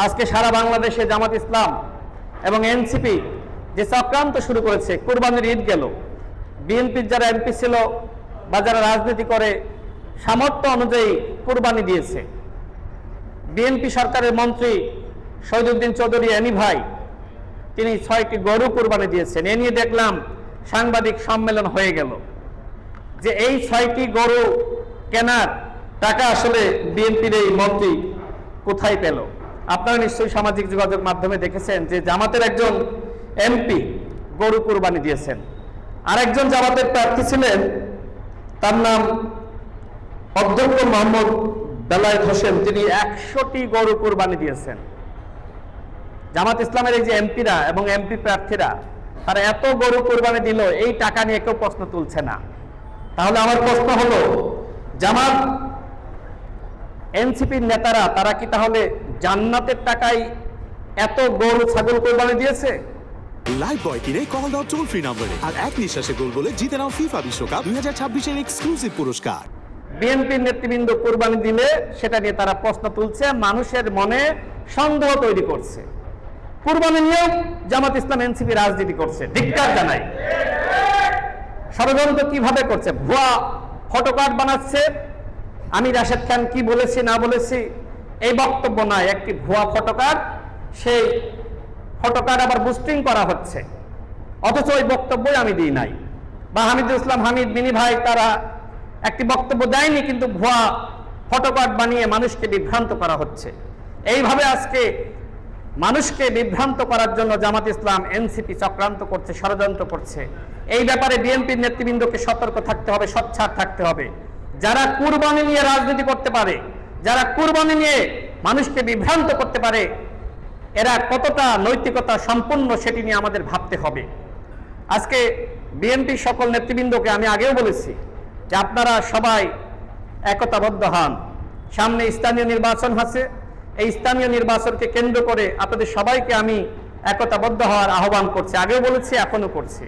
আজকে সারা বাংলাদেশে জামাত ইসলাম এবং এনসিপি যে চক্রান্ত শুরু করেছে, কুরবানির ঈদ গেল, বিএনপির যারা এমপি ছিল বা যারা রাজনীতি করে সামর্থ্য অনুযায়ী কুরবানি দিয়েছে। বিএনপি সরকারের মন্ত্রী শহীদুদ্দিন চৌধুরী এনি ভাই, তিনি 6টি গরু কুরবানি দিয়েছেন। এ নিয়ে দেখলাম সাংবাদিক সম্মেলন হয়ে গেল যে এই 6টি গরু কেনার টাকা আসলে বিএনপির এই মন্ত্রী কোথায় পেল। আপনারা নিশ্চয়ই সামাজিক যোগাযোগ মাধ্যমে দেখেছেন যে জামাতের একজন এমপি গরু কুরবানি দিয়েছেন। আরেকজন জামাতের প্রার্থী ছিলেন, তার নাম অধ্যক্ষ মোহাম্মদ বেলায়েত হোসেন, তিনি 100টি গরু কুরবানি দিয়েছেন। জামাত ইসলামের এই যে এমপিরা এবং এমপি প্রার্থীরা, তারা এত গরু কুরবানি দিল, এই টাকা নিয়ে কেউ প্রশ্ন তুলছে না। তাহলে আমার প্রশ্ন হলো, জামাত এনসিপির নেতারা তারা কি তাহলে জান্নাতের টাকায় এত গরু ছাগল কুরবানি দিয়েছে? লাইভ বয় কিনে কল দাও টোল ফ্রি নম্বরে, আর এক নিঃশ্বাসে গোল বলে জিতে নাও ফিফা বিশ্বকাপ 2026 এর এক্সক্লুসিভ পুরস্কার। বিএনপির নেতৃবৃন্দ কুরবানি দিলে সেটা নিয়ে তারা প্রশ্ন তুলছে, মানুষের মনে সন্দেহ তৈরি করছে। কুরবানি নিয়েও জামাত ইসলাম এনসিপি রাজনীতি করছে, ধিক্কার জানাই। ষড়যন্ত্র কিভাবে করছে? ভুয়া ফটোকার্ড বানাচ্ছে, আমি রাশেদ খান কি বলেছি না বলেছি এই বক্তব্য নয়, একটি ভুয়া ফটোকার্ড, সেই ফটোকার্ড আবার বুস্টিং করা হচ্ছে, অথচ ওই বক্তব্যই আমি দিই নাই। বা হামিদুল ইসলাম হামিদ মিনি ভাই তারা একটি বক্তব্য দেয়নি, কিন্তু ভুয়া ফটোকার্ড বানিয়ে মানুষকে বিভ্রান্ত করা হচ্ছে। এইভাবে আজকে মানুষকে বিভ্রান্ত করার জন্য জামাত ইসলাম এনসিপি চক্রান্ত করছে, ষড়যন্ত্র করছে। এই ব্যাপারে বিএনপির নেতৃবৃন্দকে সতর্ক থাকতে হবে, সোচ্চার থাকতে হবে। যারা কুরবানি নিয়ে রাজনীতি করতে পারে, যারা কুরবানি নিয়ে মানুষকে বিভ্রান্ত করতে পারে, এরা কতটা নৈতিকতা সম্পন্ন সেটি নিয়ে আমাদের ভাবতে হবে। আজকে বিএনপির সকল নেতৃবৃন্দকে আমি আগেও বলেছি যে আপনারা সবাই একতাবদ্ধ হন। সামনে স্থানীয় নির্বাচন আছে, এই স্থানীয় নির্বাচনকে কেন্দ্র করে আপনাদের সবাইকে আমি একতাবদ্ধ হওয়ার আহ্বান করছি। আগেও বলেছি, এখনো করছি।